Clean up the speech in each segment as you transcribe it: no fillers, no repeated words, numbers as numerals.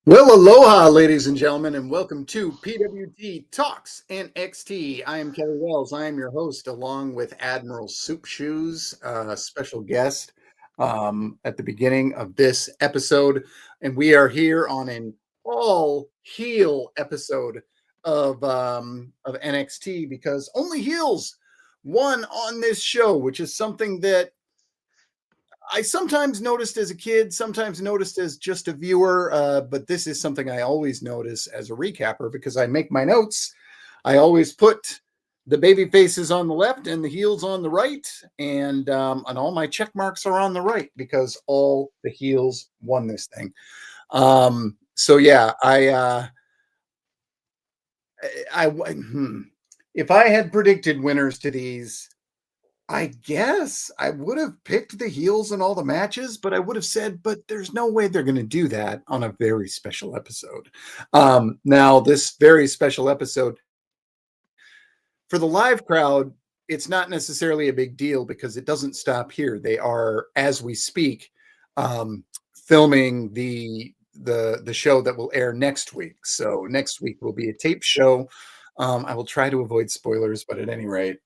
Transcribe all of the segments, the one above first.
Well, aloha, ladies and gentlemen, and welcome to PWT Talks NXT. I am Kelly Wells. I am your host, along with Admiral Soup Shoes, special guest at the beginning of this episode. And we are here on an all heel episode of NXT because only heels won on this show, which is something that I sometimes noticed as a kid, sometimes noticed as just a viewer, but this is something I always notice as a recapper because I make my notes. I always put the baby faces on the left and the heels on the right, and all my check marks are on the right because all the heels won this thing. So yeah, if I had predicted winners to these, I guess I would have picked the heels in all the matches, but I would have said, but there's no way they're going to do that on a very special episode. Now, this very special episode for the live crowd, it's not necessarily a big deal because it doesn't stop here. They are, as we speak, filming the show that will air next week. So next week will be a tape show. I will try to avoid spoilers, but at any rate,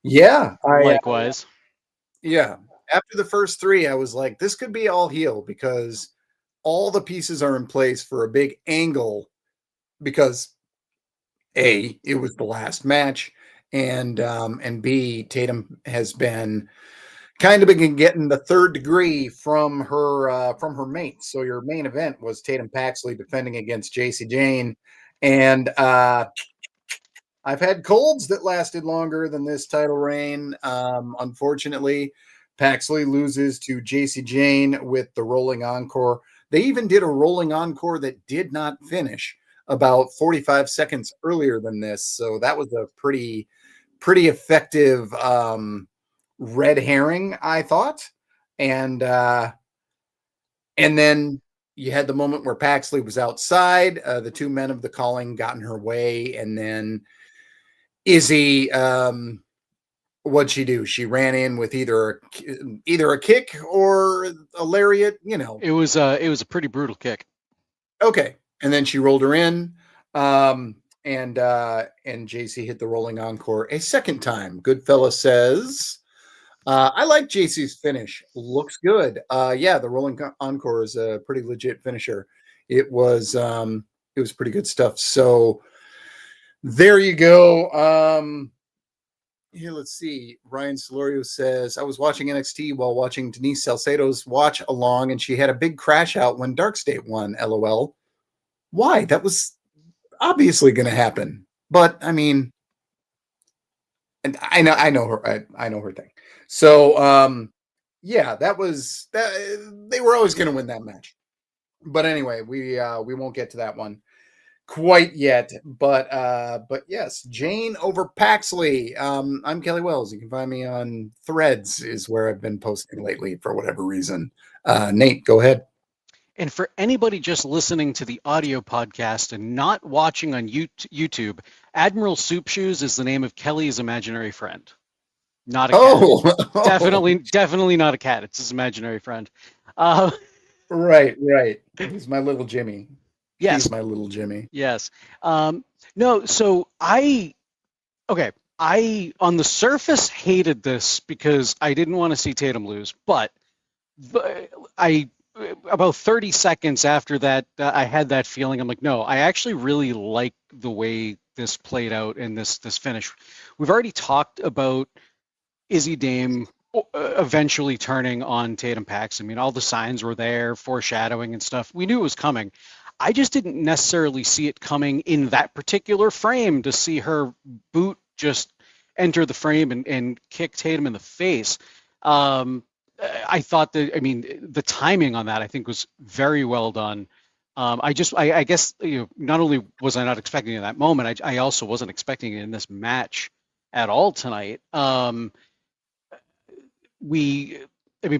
yeah, Likewise. yeah. After the first three, I was like, this could be all heel because all the pieces are in place for a big angle because A, it was the last match, and B, Tatum has been kind of been getting the third degree from her mates. So your main event was Tatum Paxley defending against JC Jane. And I've had colds that lasted longer than this title reign. Unfortunately, Paxley loses to JC Jane with the rolling encore. They even did a rolling encore that did not finish about 45 seconds earlier than this. So that was a pretty effective red herring, I thought. And and then you had the moment where Paxley was outside. The two men of the calling got in her way, and then Izzy, what'd she do? She ran in with either a kick or a lariat, you know. It was a pretty brutal kick. Okay, and then she rolled her in, and JC hit the rolling encore a second time. Goodfella says, "I like JC's finish. Looks good. Yeah, the rolling encore is a pretty legit finisher. It was pretty good stuff. So there you go. Here, let's see. Ryan Solorio says, I was watching NXT while watching Denise Salcedo's watch along, and she had a big crash out when Dark State won. LOL. Why? That was obviously going to happen. But I mean, and I know her. I know her thing. So, yeah, that was that. They were always going to win that match. But anyway, we won't get to that one quite yet, but yes, Jane over Paxley. I'm Kelly Wells. You can find me on Threads is where I've been posting lately for whatever reason. Nate, go ahead. And for anybody just listening to the audio podcast and not watching on YouTube, Admiral Soup Shoes is the name of Kelly's imaginary friend. Not a cat. Oh, Definitely not a cat. It's his imaginary friend. Uh, right. He's my little Jimmy. yes, He's my little Jimmy. yes. No, so okay. I on the surface hated this because I didn't want to see Tatum lose, but I about 30 seconds after that, I had that feeling. I'm like, no, I actually really like the way this played out in this finish. We've already talked about Izzy Dame eventually turning on Tatum Pax. I mean, all the signs were there, foreshadowing and stuff. We knew it was coming. I just didn't necessarily see it coming in that particular frame to see her boot just enter the frame and kick Tatum in the face. I thought that, I mean, the timing on that I think was very well done. I guess, not only was I not expecting it in that moment, I also wasn't expecting it in this match at all tonight.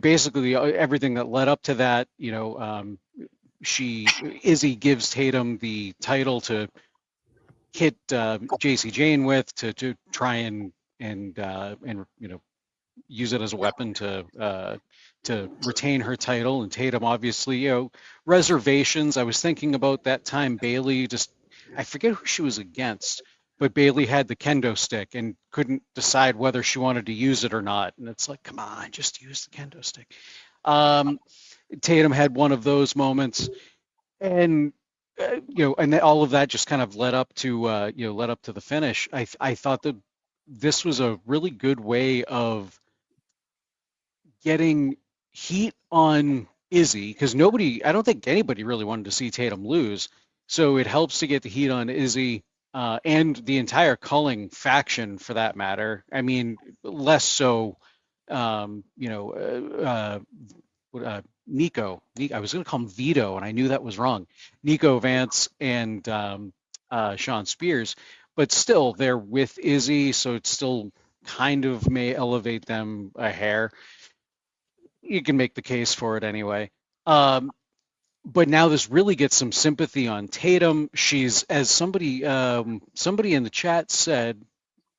Basically everything that led up to that, Izzy gives Tatum the title to hit JC Jane with to try and use it as a weapon to retain her title. And Tatum, obviously, you know, reservations. I was thinking about that time Bailey just, I forget who she was against, but Bailey had the kendo stick and couldn't decide whether she wanted to use it or not. And it's like, come on, just use the kendo stick. Tatum had one of those moments, and you know, and all of that just kind of led up to led up to the finish. I thought that this was a really good way of getting heat on Izzy, because I don't think anybody really wanted to see Tatum lose. So it helps to get the heat on Izzy, and the entire culling faction for that matter. I mean, less so, Nico. I was going to call him Vito, and I knew that was wrong. Nico Vance and Sean Spears, but still they're with Izzy, so it still kind of may elevate them a hair. You can make the case for it anyway. But now this really gets some sympathy on Tatum. She's, as somebody in the chat said,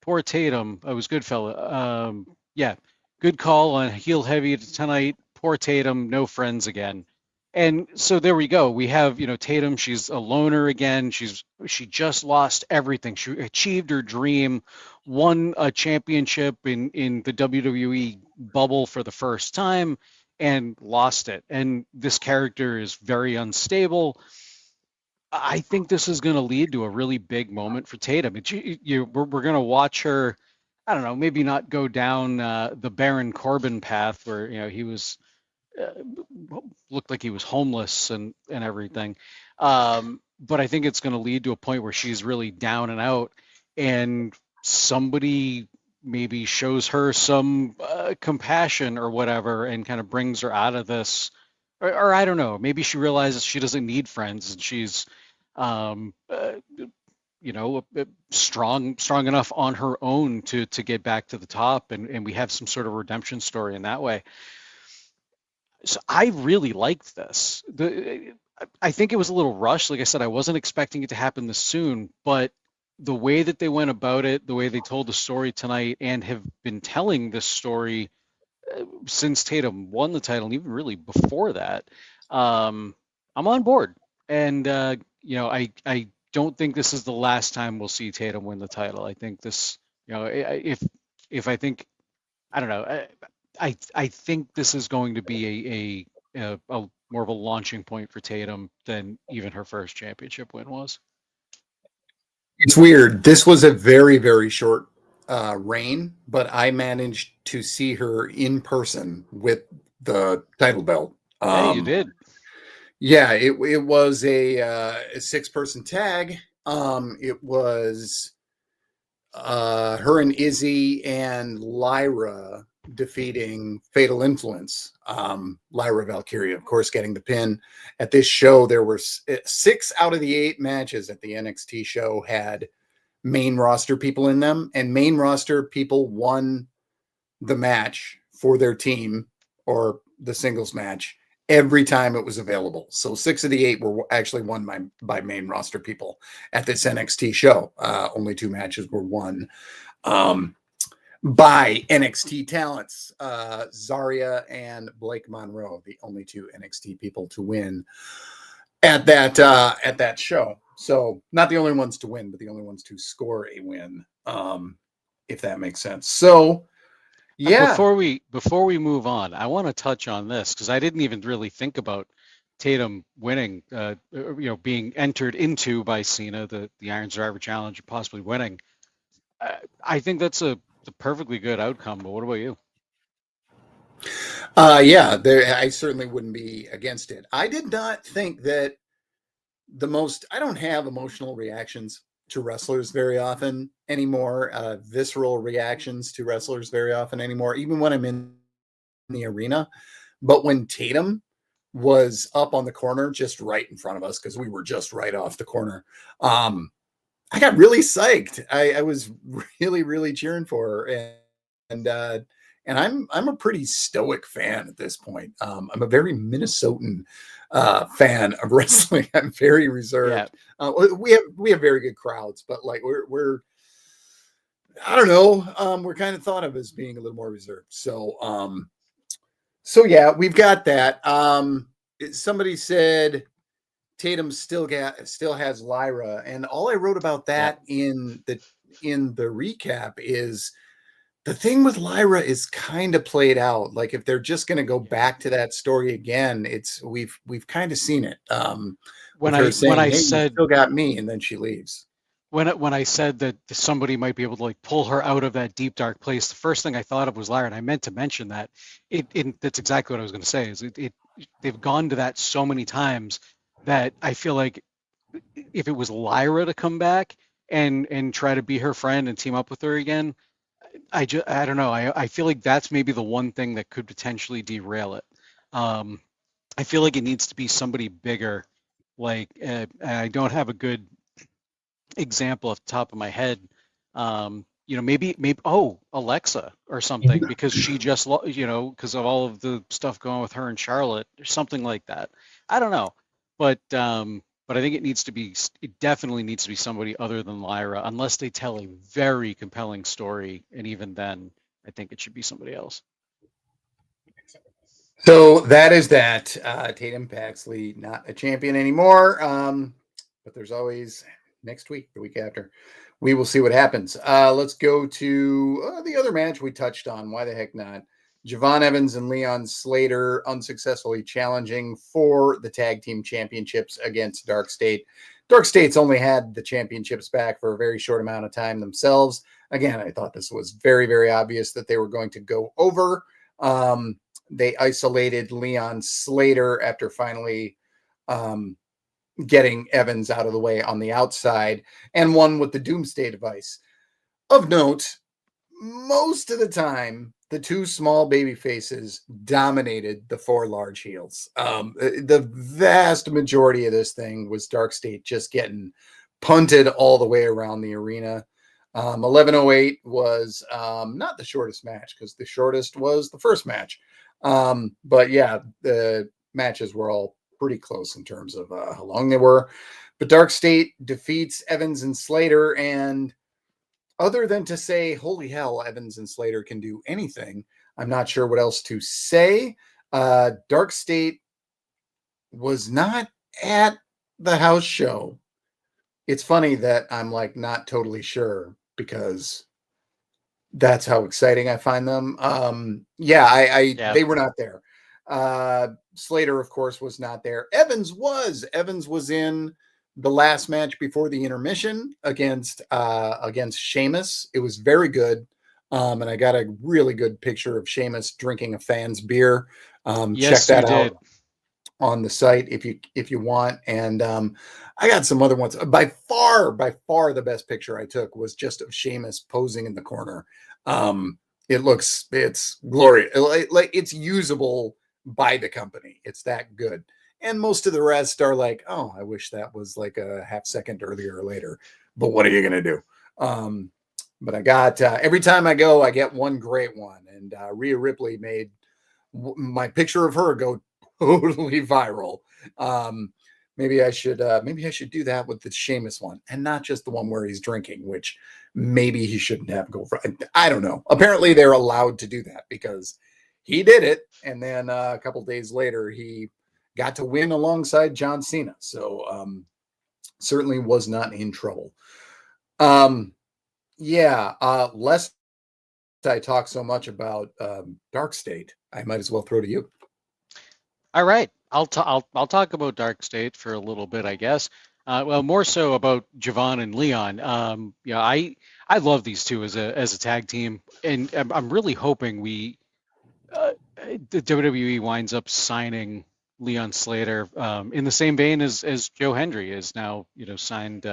poor Tatum. I was good fella. Yeah, good call on heel heavy tonight. Poor Tatum, no friends again. And so there we go. We have, you know, Tatum. She's a loner again. She just lost everything. She achieved her dream, won a championship in the WWE bubble for the first time, and lost it. And this character is very unstable. I think this is going to lead to a really big moment for Tatum. We're going to watch her. I don't know, maybe not go down the Baron Corbin path where, you know, he was looked like he was homeless and everything. But I think it's going to lead to a point where she's really down and out, and somebody maybe shows her some compassion or whatever, and kind of brings her out of this. Or I don't know, maybe she realizes she doesn't need friends, and she's um, uh, strong enough on her own to get back to the top, and we have some sort of redemption story in that way. So I really liked this. I think it was a little rushed. Like I said, I wasn't expecting it to happen this soon, but the way that they went about it, the way they told the story tonight, and have been telling this story since Tatum won the title, and even really before that, I'm on board. And I don't think this is the last time we'll see Tatum win the title. I think this, if I think, I don't know, I think this is going to be a more of a launching point for Tatum than even her first championship win was. It's weird. This was a very, very short reign, but I managed to see her in person with the title belt. Yeah, you did. Yeah, it was a 6-person tag. It was her and Izzy and Lyra defeating Fatal Influence. Lyra Valkyria, of course, getting the pin. At this show, there were 6 out of the 8 matches at the NXT show had main roster people in them, and main roster people won the match for their team or the singles match every time it was available. So 6 of the 8 were actually won by main roster people at this NXT show. Only 2 matches were won by NXT talents, Zarya and Blake Monroe, the only 2 NXT people to win at that show. So not the only ones to win, but the only ones to score a win, if that makes sense. So yeah. Before we move on, I want to touch on this because I didn't even really think about Tatum winning, being entered into by Cena, the Iron Survivor Challenge, and possibly winning. I think that's a perfectly good outcome. But what about you? Yeah, I certainly wouldn't be against it. I did not think that I don't have emotional reactions to wrestlers very often anymore, visceral reactions to wrestlers very often anymore, even when I'm in the arena. But when Tatum was up on the corner, just right in front of us, because we were just right off the corner, I got really psyched. I was really, really cheering for her, and I'm a pretty stoic fan at this point. I'm a very Minnesotan fan of wrestling. I'm very reserved. Yeah. We have very good crowds, but like we're I don't know. We're kind of thought of as being a little more reserved. So yeah, we've got that. Somebody said Tatum still has Lyra, and all I wrote about Yeah. that in the recap is the thing with Lyra is kind of played out. Like if they're just going to go Yeah. back to that story again, it's we've kind of seen it When with her when saying, I "Hey, you said still got me," and then she leaves. when I said that somebody might be able to like pull her out of that deep dark place, the first thing I thought of was Lyra, and I meant to mention that. That's exactly what I was going to say. Is they've gone to that so many times that I feel like if it was Lyra to come back and try to be her friend and team up with her again, I don't know. I feel like that's maybe the one thing that could potentially derail it. Um, I feel like it needs to be somebody bigger. Like I don't have a good example off the top of my head. Maybe Alexa or something because she just because of all of the stuff going with her and Charlotte or something like that. I don't know, but I think it definitely needs to be somebody other than Lyra unless they tell a very compelling story, and even then, I think it should be somebody else. So that is that. Tatum Paxley not a champion anymore. But there's always next week, the week after. We will see what happens. Let's go to the other match we touched on. Why the heck not? Javon Evans and Leon Slater unsuccessfully challenging for the tag team championships against Dark State. Dark State's only had the championships back for a very short amount of time themselves. Again, I thought this was very, very obvious that they were going to go over. They isolated Leon Slater after finally um, getting Evans out of the way on the outside and won with the Doomsday device. Of note, most of the time, the two small baby faces dominated the four large heels. The vast majority of this thing was Dark State just getting punted all the way around the arena. 11:08 was not the shortest match because the shortest was the first match. But yeah, the matches were all pretty close in terms of how long they were. But Dark State defeats Evans and Slater, and other than to say, holy hell, Evans and Slater can do anything, I'm not sure what else to say. Dark State was not at the house show. It's funny that I'm like not totally sure because that's how exciting I find them. Yeah, I Yeah. they were not there. Slater, of course, was not there. Evans was. Evans was in the last match before the intermission against Sheamus. It was very good. And I got a really good picture of Sheamus drinking a fan's beer. Check Yes, you that out did. on the site if you want. And I got some other ones. By far, the best picture I took was just of Sheamus posing in the corner. It's glorious. Like it's usable by the company. It's that good. And most of the rest are like, oh, I wish that was like a half second earlier or later. But what are you gonna do? But I got every time I go, I get one great one. And Rhea Ripley made my picture of her go totally viral. Um, maybe I should do that with the Sheamus one and not just the one where he's drinking, which maybe he shouldn't have go for. I don't know. Apparently they're allowed to do that because he did it, and then a couple days later he got to win alongside John Cena. So certainly was not in trouble. Um, yeah, lest I talk so much about Dark State, I might as well throw to you. All right, I'll talk about Dark State for a little bit, I guess. Well, more so about Javon and Leon. Yeah, I love these two as a tag team, and I'm really hoping uh, the WWE winds up signing Leon Slater in the same vein as Joe Hendry is now, signed,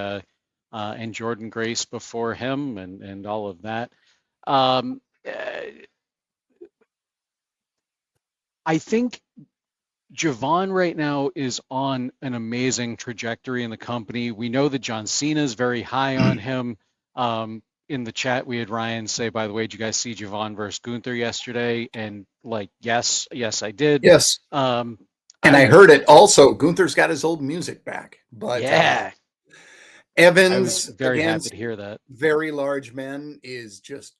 and Jordan Grace before him, and all of that. Um, uh, I think Javon right now is on an amazing trajectory in the company. We know that John Cena is very high on him. In the chat, we had Ryan say, by the way, did you guys see Javon versus Gunther yesterday? And like, yes, I did. Yes. And I I heard it also. Gunther's got his old music back, but Yeah, I was Evans very happy against to hear that. very large men is just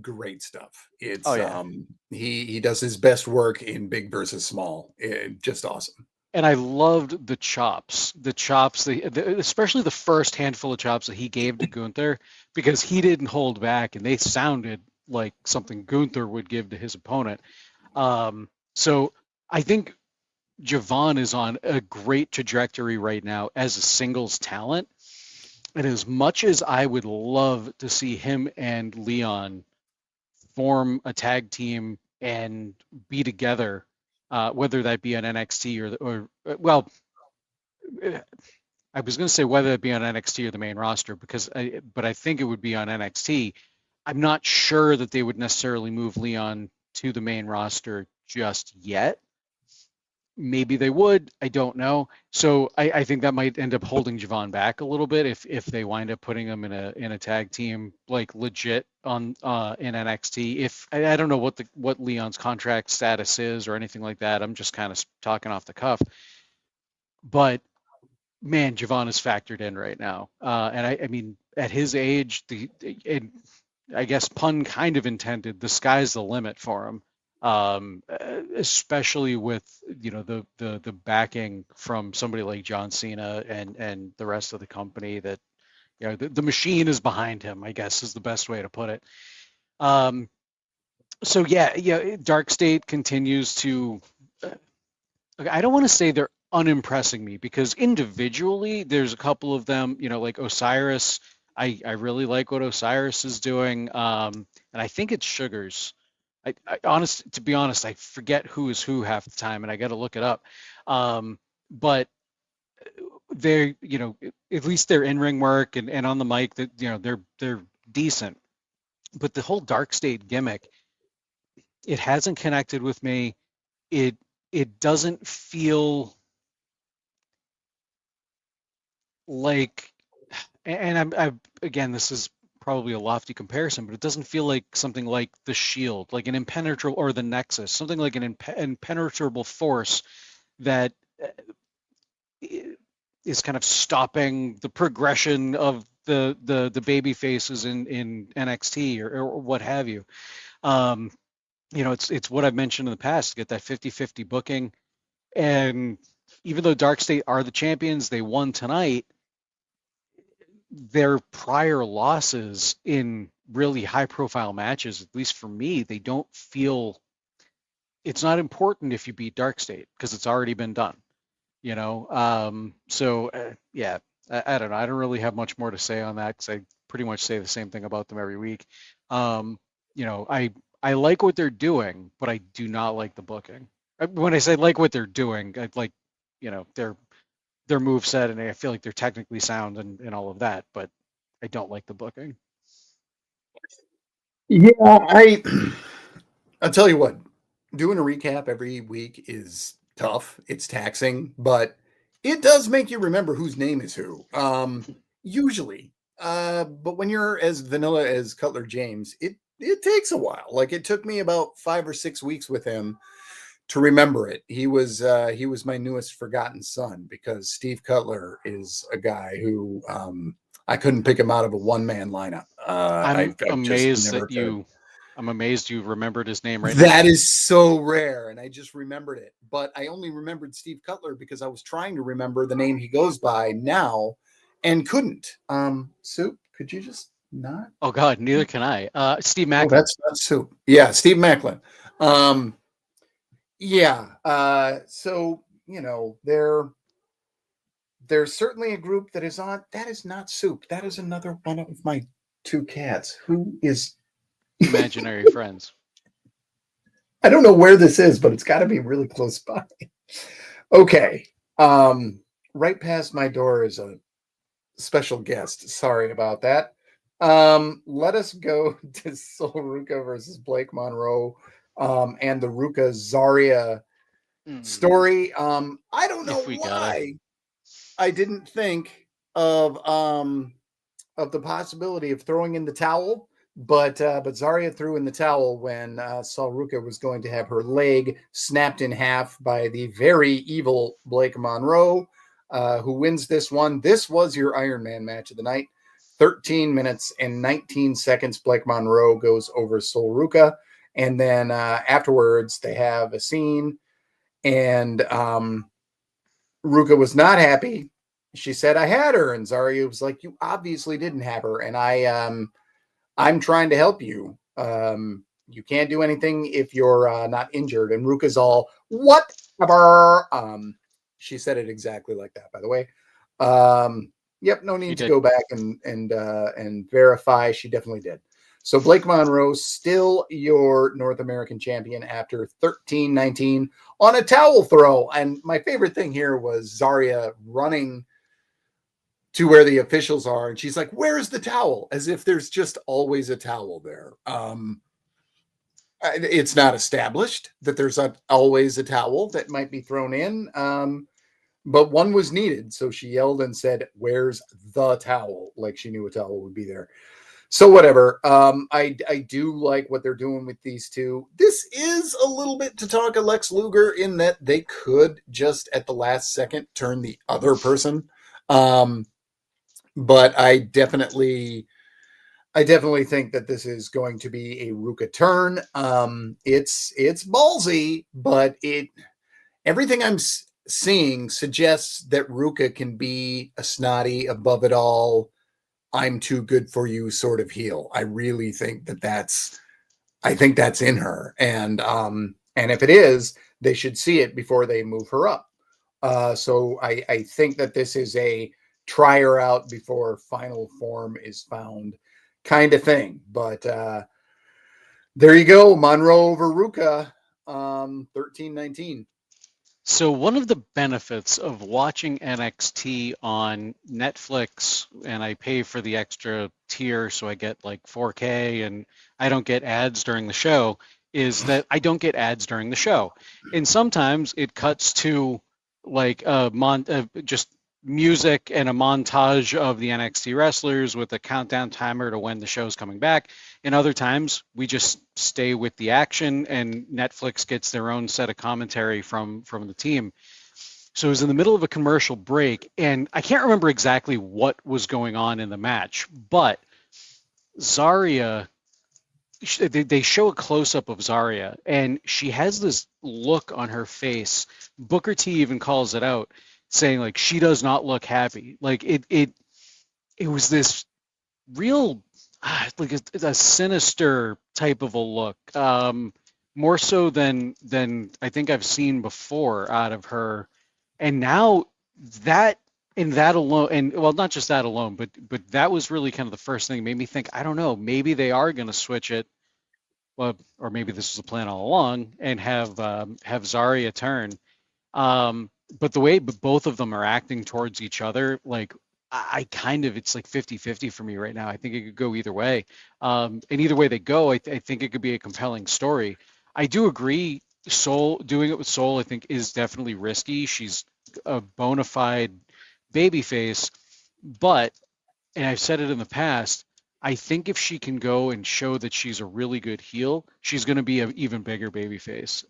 great stuff. Oh It's yeah. he does his best work in big versus small. Just awesome. And I loved the chops, especially the first handful of chops that he gave to Gunther, because he didn't hold back, and they sounded like something Gunther would give to his opponent. So I think Javon is on a great trajectory right now as a singles talent. And as much as I would love to see him and Leon form a tag team and be together, whether that be on NXT or well, I was going to say whether it be on NXT or the main roster, but I think it would be on NXT. I'm not sure that they would necessarily move Leon to the main roster just yet. Maybe they would. I don't know. So I think that might end up holding Javon back a little bit if they wind up putting him in a tag team like legit on in NXT. If I don't know what Leon's contract status is or anything like that. I'm just kind of talking off the cuff. But man, Javon is factored in right now. And I mean, at his age, and I guess pun kind of intended, the sky's the limit for him. Especially with the backing from somebody like John Cena and the rest of the company that the machine is behind him, I guess is the best way to put it. So yeah, Dark State continues to. I don't want to say they're unimpressing me because individually there's a couple of them, like Osiris. I really like what Osiris is doing, and I think it's Sugars. To be honest, I forget who is who half the time, and I got to look it up. But they're, at least their in-ring work and on the mic, that they're decent. But the whole Dark State gimmick, it hasn't connected with me. It doesn't feel like, and I'm again, this is probably a lofty comparison, but it doesn't feel like something like the Shield, like an impenetrable, or the Nexus, something like an impenetrable force that is kind of stopping the progression of the baby faces in NXT or what have you. It's what I've mentioned in the past, to get that 50-50 booking. And even though Dark State are the champions, they won tonight. Their prior losses in really high profile matches, at least for me, they don't feel, it's not important if you beat Dark State because it's already been done, yeah, I don't know. I don't really have much more to say on that because I pretty much say the same thing about them every week. I like what they're doing, but I do not like the booking. When I say like what they're doing, I like, their move set, and I feel like they're technically sound and all of that, but I don't like the booking. Yeah, I'll tell you what, doing a recap every week is tough. It's taxing, but it does make you remember whose name is who. Usually. But when you're as vanilla as Cutler James, it takes a while. Like it took me about 5 or 6 weeks with him to remember it. He was my newest forgotten son because Steve Cutler is a guy who I couldn't pick him out of a one-man lineup. I'm I just amazed never that could. I'm amazed you remembered his name right now. That is so rare, and I just remembered it. But I only remembered Steve Cutler because I was trying to remember the name he goes by now and couldn't. Soup, could you just not? Oh God, neither can I. Steve Oh, Macklin. that's not Soup. Yeah, Steve Macklin. Yeah. So there's certainly a group that is on. That is not Soup. That is another one of my two cats. Who is Imaginary friends. I don't know where this is, but it's got to be really close by. Okay. Right past my door is a special guest. Sorry about that. Let us go to Sol Ruka versus Blake Monroe and the Ruka Zarya story. I don't know why I didn't think of the possibility of throwing in the towel. But Zarya threw in the towel when Sol Ruka was going to have her leg snapped in half by the very evil Blake Monroe. who wins this one. This was your Iron Man match of the night. 13 minutes and 19 seconds. Blake Monroe goes over Sol Ruca. And then afterwards, they have a scene, and Ruca was not happy. She said, "I had her," and Zarya was like, "You obviously didn't have her, and I'm trying to help you. You can't do anything if you're not injured." And Ruka's all, "Whatever." She said it exactly like that, by the way. Yep, no need to go back and verify. She definitely did. So Blake Monroe, still your North American champion after 13-19 on a towel throw. And my favorite thing here was Zarya running to where the officials are, and she's like, "Where's the towel?" As if there's just always a towel there. It's not established that there's always a towel that might be thrown in, but one was needed. So she yelled and said, "Where's the towel?" Like she knew a towel would be there. So whatever. I do like what they're doing with these two. This is a little bit to talk of Lex Luger in that they could just at the last second turn the other person. But I definitely think that this is going to be a Ruka turn. It's ballsy, but everything I'm seeing suggests that Ruka can be a snotty, above it all, I'm too good for you sort of heel. I really think that's in her, and if it is, they should see it before they move her up. So I think that this is a try her out before final form is found kind of thing. But there you go, Monroe over Ruka, 13-19. So one of the benefits of watching NXT on Netflix, and I pay for the extra tier so I get like 4K and I don't get ads during the show, is that I don't get ads during the show. And sometimes it cuts to like just music and a montage of the NXT wrestlers with a countdown timer to when the show's coming back. And other times we just stay with the action and Netflix gets their own set of commentary from the team. So it was in the middle of a commercial break, and I can't remember exactly what was going on in the match, but Zarya, they show a close-up of Zarya, and she has this look on her face. Booker T even calls it out, saying like she does not look happy. Like it was this real like a sinister type of a look, more so than I think I've seen before out of her. And now that that alone, and well, not just that alone, but that was really kind of the first thing that made me think, I don't know, maybe they are going to switch it, well, or maybe this was the plan all along, and have Zarya turn. But the way both of them are acting towards each other, like I kind of, it's like 50-50 for me right now. I think it could go either way. And either way they go, I think it could be a compelling story. I do agree. Soul doing it with Soul, I think, is definitely risky. She's a bona fide babyface, but, and I've said it in the past, I think if she can go and show that she's a really good heel, she's going to be an even bigger babyface.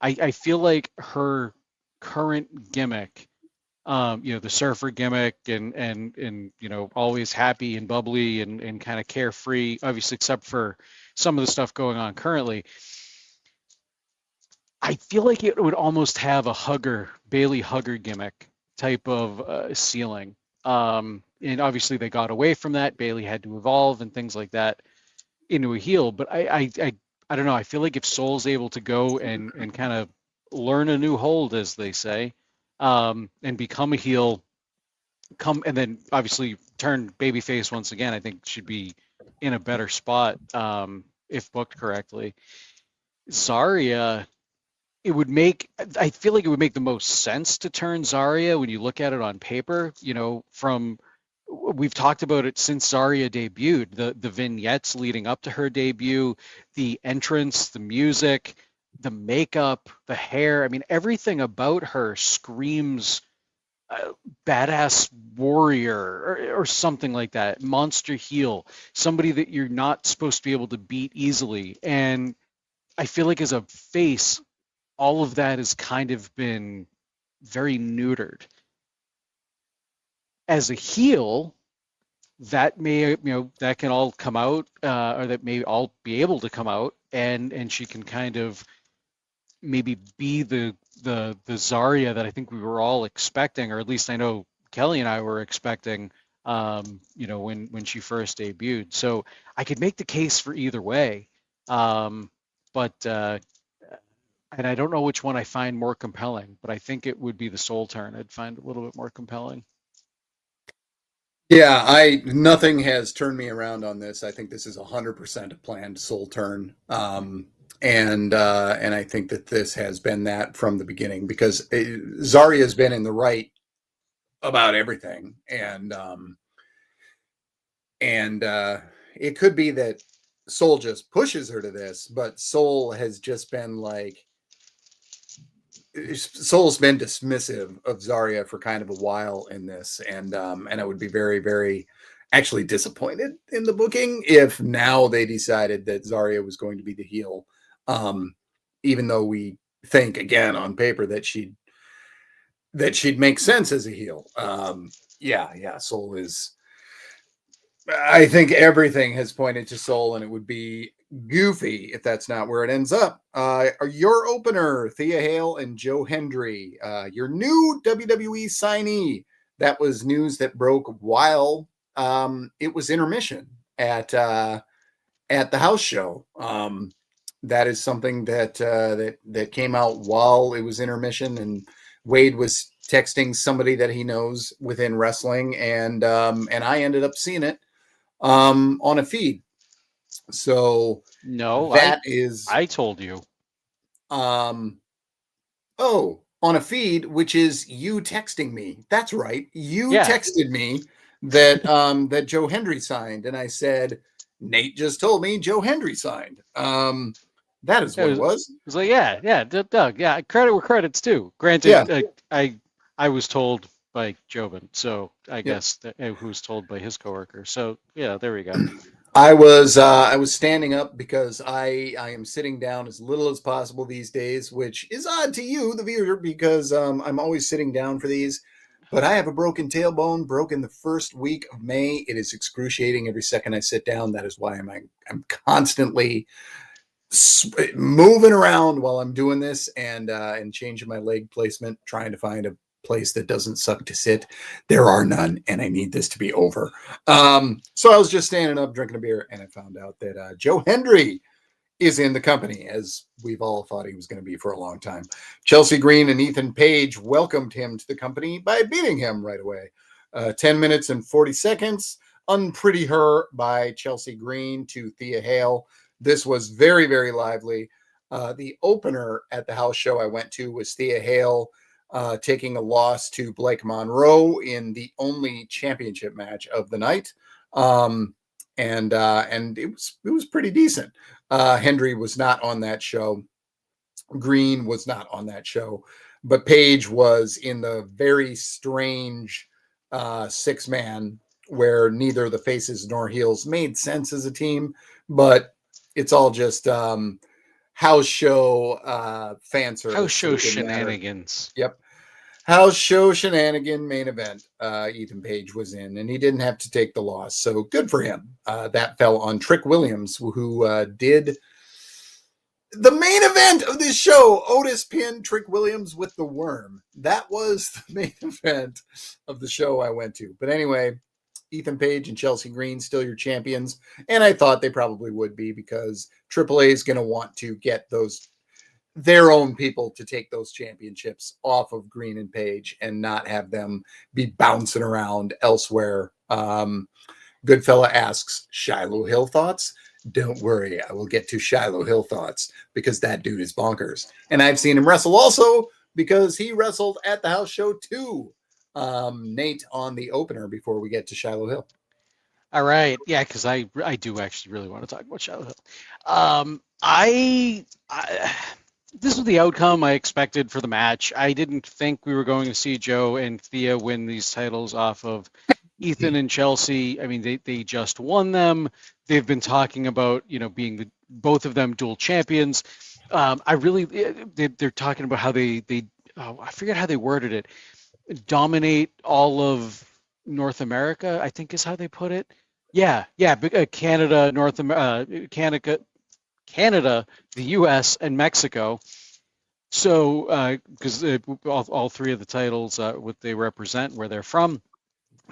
I feel like her current gimmick, the surfer gimmick and always happy and bubbly and kind of carefree, obviously, except for some of the stuff going on currently. I feel like it would almost have a Bailey Hugger gimmick type of ceiling. And obviously they got away from that. Bailey had to evolve and things like that into a heel. But I don't know. I feel like if Soul's able to go and kind of learn a new hold, as they say, and become a heel, and then obviously turn babyface once again, I think should be in a better spot if booked correctly. Zarya, I feel like it would make the most sense to turn Zarya when you look at it on paper. We've talked about it since Zarya debuted, the vignettes leading up to her debut, the entrance, the music, the makeup, the hair. I mean, everything about her screams badass warrior or something like that, monster heel, somebody that you're not supposed to be able to beat easily. And I feel like as a face, all of that has kind of been very neutered. as a heel, that may, that can all come out, or that may all be able to come out, and she can kind of maybe be the Zarya that I think we were all expecting, or at least I know Kelly and I were expecting, when she first debuted. So I could make the case for either way, but and I don't know which one I find more compelling, but I think it would be the Soul turn. I'd find a little bit more compelling. Yeah, I nothing has turned me around on this. I think this is 100% a planned soul turn. And I think that this has been that from the beginning because Zarya's been in the right about everything, and it could be that Soul just pushes her to this, but Soul has just been like Soul's been dismissive of Zarya for kind of a while in this, and I would be very, very actually disappointed in the booking if now they decided that Zarya was going to be the heel, um, even though we think again on paper that she'd make sense as a heel. Yeah, Soul is. I think everything has pointed to Soul, and it would be goofy if that's not where it ends up. Your opener, Thea Hale and Joe Hendry, your new WWE signee. That was news that broke while it was intermission at the house show. That is something that came out while it was intermission, and Wade was texting somebody that he knows within wrestling, and I ended up seeing it on a feed. So No, that is I told you. um oh, on a feed, which is you texting me. That's right. You Yeah, texted me that Joe Hendry signed, and I said, Nate just told me Joe Hendry signed. That is what it it was. was like, yeah, Doug, yeah, credit where credit's due. Yeah. Granted, I was told by Jobin, so I Yep. guess that, who was told by his coworker. So yeah, there we go. I was standing up because I am sitting down as little as possible these days, which is odd to you, the viewer, because I'm always sitting down for these. But I have a broken tailbone, broken the first week of May. It is excruciating every second I sit down. That is why I'm constantly moving around while I'm doing this and changing my leg placement, trying to find a place that doesn't suck to sit. There are none, and I need this to be over. So I was just standing up, drinking a beer, and I found out that Joe Hendry is in the company, as we've all thought he was going to be for a long time. Chelsea Green and Ethan Page welcomed him to the company by beating him right away. 10 minutes and 40 seconds. Unpretty Her by Chelsea Green to Thea Hale. This was very, very lively. The opener at the house show I went to was Thea Hale taking a loss to Blake Monroe in the only championship match of the night. And it was pretty decent. Hendry was not on that show. Green was not on that show, but Page was in the very strange 6-man where neither the faces nor heels made sense as a team, but it's all just house show fan House service. So show it didn't matter. shenanigans. Yep. House show shenanigan main event. Ethan Page was in, and he didn't have to take the loss. So good for him. That fell on Trick Williams, who did the main event of this show. Otis pinned Trick Williams with the worm. That was the main event of the show I went to. But anyway, Ethan Page and Chelsea Green still your champions. And I thought they probably would be because AAA is going to want to get their own people to take those championships off of Green and Page and not have them be bouncing around elsewhere. Goodfella asks, Shiloh Hill thoughts? Don't worry, I will get to Shiloh Hill thoughts because that dude is bonkers. And I've seen him wrestle also because he wrestled at the house show too. Nate on the opener before we get to Shiloh Hill. All right, yeah, because I do actually really want to talk about Shadow Hill. I this was the outcome I expected for the match. I didn't think we were going to see Joe and Thea win these titles off of Ethan and Chelsea. I mean, they just won them. They've been talking about, being both of them dual champions. They're talking about how they I forget how they worded it, dominate all of North America, I think is how they put it. Yeah, yeah, Canada, Canada, the U.S. and Mexico. So, because all three of the titles, what they represent, where they're from.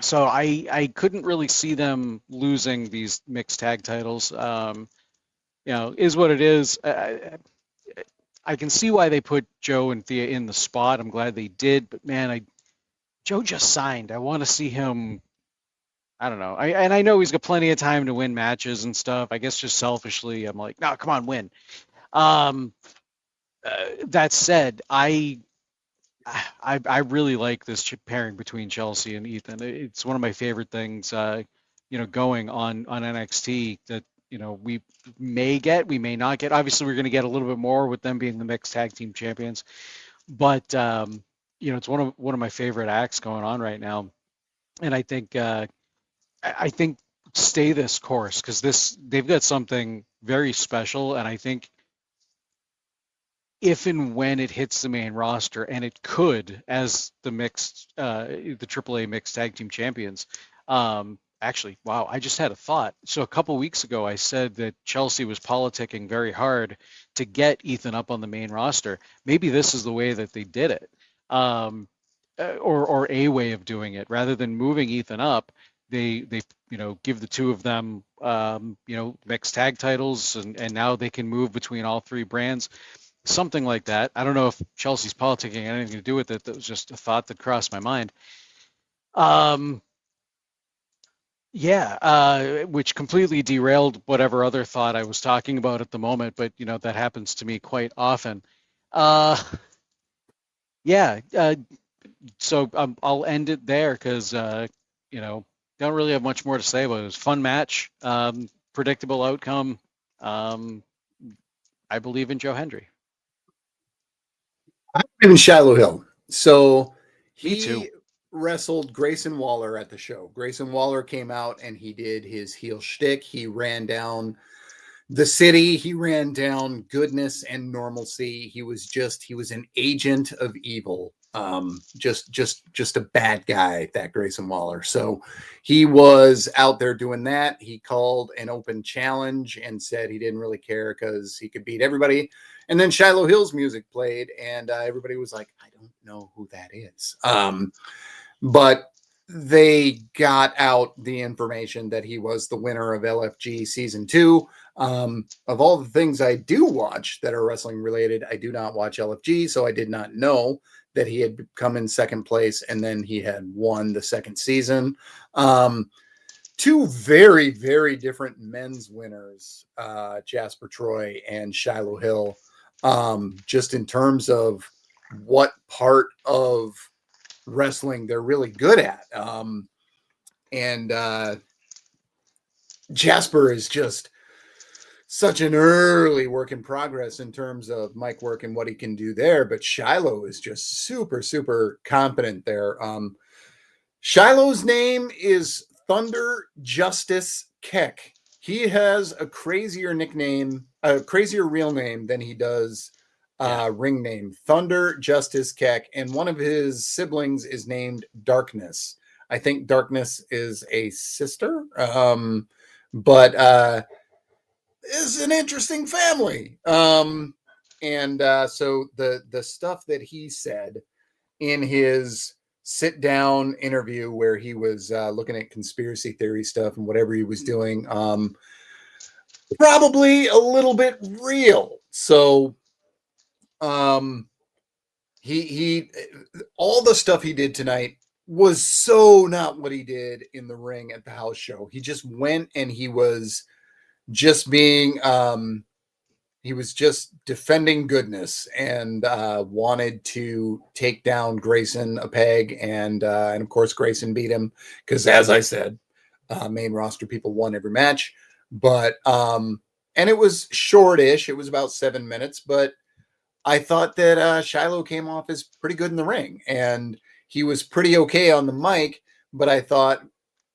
So I couldn't really see them losing these mixed tag titles. Is what it is. I can see why they put Joe and Thea in the spot. I'm glad they did, but man, Joe just signed. I want to see him. I don't know. I know he's got plenty of time to win matches and stuff. I guess just selfishly, I'm like, no, come on, win. Um, that said, I really like this pairing between Chelsea and Ethan. It's one of my favorite things, going on NXT that we we may not get. Obviously, we're going to get a little bit more with them being the mixed tag team champions, but it's one of my favorite acts going on right now, and I think stay this course because they've got something very special, and I think if and when it hits the main roster, and it could, as the AAA mixed tag team champions. Actually, wow, I just had a thought. So a couple weeks ago, I said that Chelsea was politicking very hard to get Ethan up on the main roster. Maybe this is the way that they did it, or a way of doing it. Rather than moving Ethan up, they give the two of them mixed tag titles, and now they can move between all three brands. Something like that. I don't know if Chelsea's politicking had anything to do with it. That was just a thought that crossed my mind. Yeah, which completely derailed whatever other thought I was talking about at the moment, but that happens to me quite often. Uh, yeah, so I'll end it there because don't really have much more to say about it. It was a fun match, predictable outcome. Um, I believe in Joe Hendry. I believe in Shiloh Hill. So Me too. he wrestled Grayson Waller at the show. Grayson Waller came out and he did his heel shtick. He ran down the city. He ran down goodness and normalcy. He was an agent of evil. Just a bad guy, that Grayson Waller. So he was out there doing that. He called an open challenge and said he didn't really care because he could beat everybody. And then Shiloh Hill's music played, and everybody was like, I don't know who that is. But they got out the information that he was the winner of LFG season 2. Of all the things I do watch that are wrestling related, I do not watch LFG, so I did not know that he had come in second place and then he had won the second season. Two very, very different men's winners, Jasper Troy and Shiloh Hill, just in terms of what part of wrestling they're really good at. And Jasper is just such an early work in progress in terms of mic work and what he can do there. But Shiloh is just super, super competent there. Shiloh's name is Thunder Justice Keck. He has a crazier nickname, a crazier real name than he does ring name. Thunder Justice Keck. And one of his siblings is named Darkness. I think Darkness is a sister. But is an interesting family. And so the stuff that he said in his sit down interview where he was looking at conspiracy theory stuff and whatever he was doing, probably a little bit real. So he all the stuff he did tonight was so not what he did in the ring at the house show. He just went and he was just being he was just defending goodness and wanted to take down Grayson a peg, and of course Grayson beat him because, as I said, main roster people won every match. But and it was shortish; it was about 7 minutes. But I thought that Shiloh came off as pretty good in the ring, and he was pretty okay on the mic. But I thought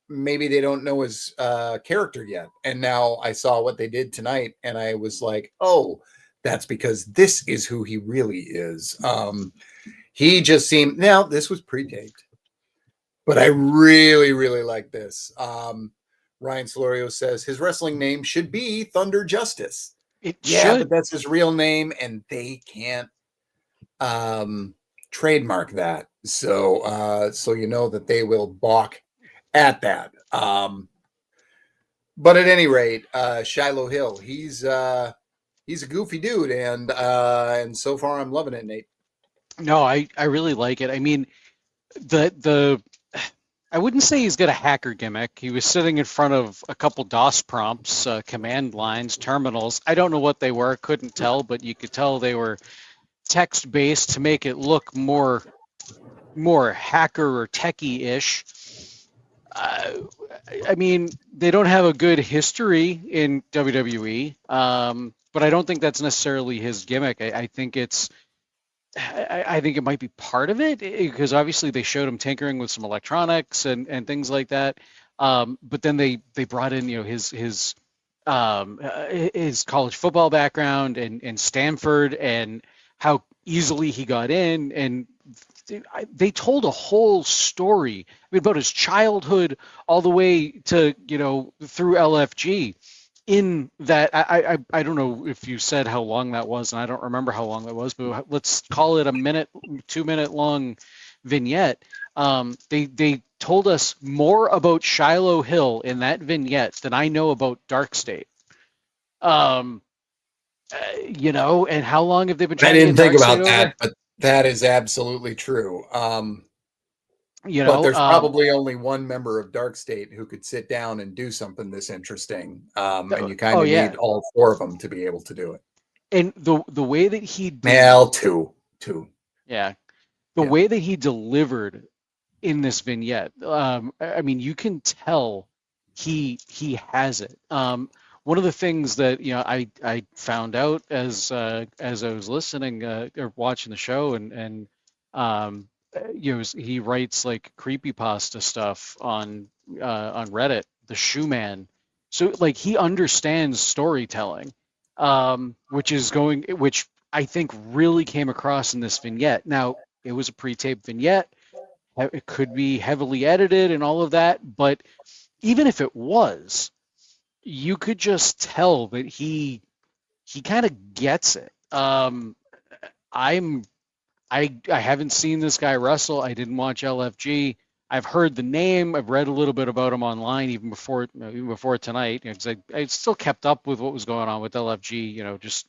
maybe they don't know his character yet. And now I saw what they did tonight, and I was like, oh, that's because this is who he really is. He just seemed, now this was pre-taped, but I really, really like this. Ryan Solorio says his wrestling name should be Thunder Justice. It Yeah, should. but that's his real name, and they can't trademark that. So you know that they will balk at that. But at any rate, Shiloh Hill, he's a goofy dude, and so far I'm loving it, Nate. No, I really like it. I mean, the I wouldn't say he's got a hacker gimmick. He was sitting in front of a couple DOS prompts, command lines, terminals. I don't know what they were, couldn't tell, but you could tell they were text based to make it look more hacker or techie-ish. Uh, I mean, they don't have a good history in WWE, but I don't think that's necessarily his gimmick. I think I think it might be part of it because obviously they showed him tinkering with some electronics and things like that. But then they brought in his college football background and Stanford and how easily he got in, and they told a whole story, I mean, about his childhood all the way to through LFG. In that, I don't know if you said how long that was, and I don't remember how long that was, but let's call it a 2 minute long vignette. They told us more about Shiloh Hill in that vignette than I know about Dark State. Um, and how long have they been I trying to didn't get think Dark State about over? that, but that is absolutely true. You But know, there's probably only one member of Dark State who could sit down and do something this interesting. And you kind oh of yeah, need all four of them to be able to do it. and the way that Well, two. yeah, the Yeah. way that he delivered in this vignette, I mean, you can tell he has it. One of the things that I found out as I was listening or watching the show, and he writes like creepypasta stuff on Reddit, the Shoe Man. So like he understands storytelling, which I think really came across in this vignette. Now it was a pre-taped vignette. It could be heavily edited and all of that, but even if it was, you could just tell that he kind of gets it. I'm I haven't seen this guy wrestle. I didn't watch LFG. I've heard the name. I've read a little bit about him online even before tonight, because I still kept up with what was going on with LFG, just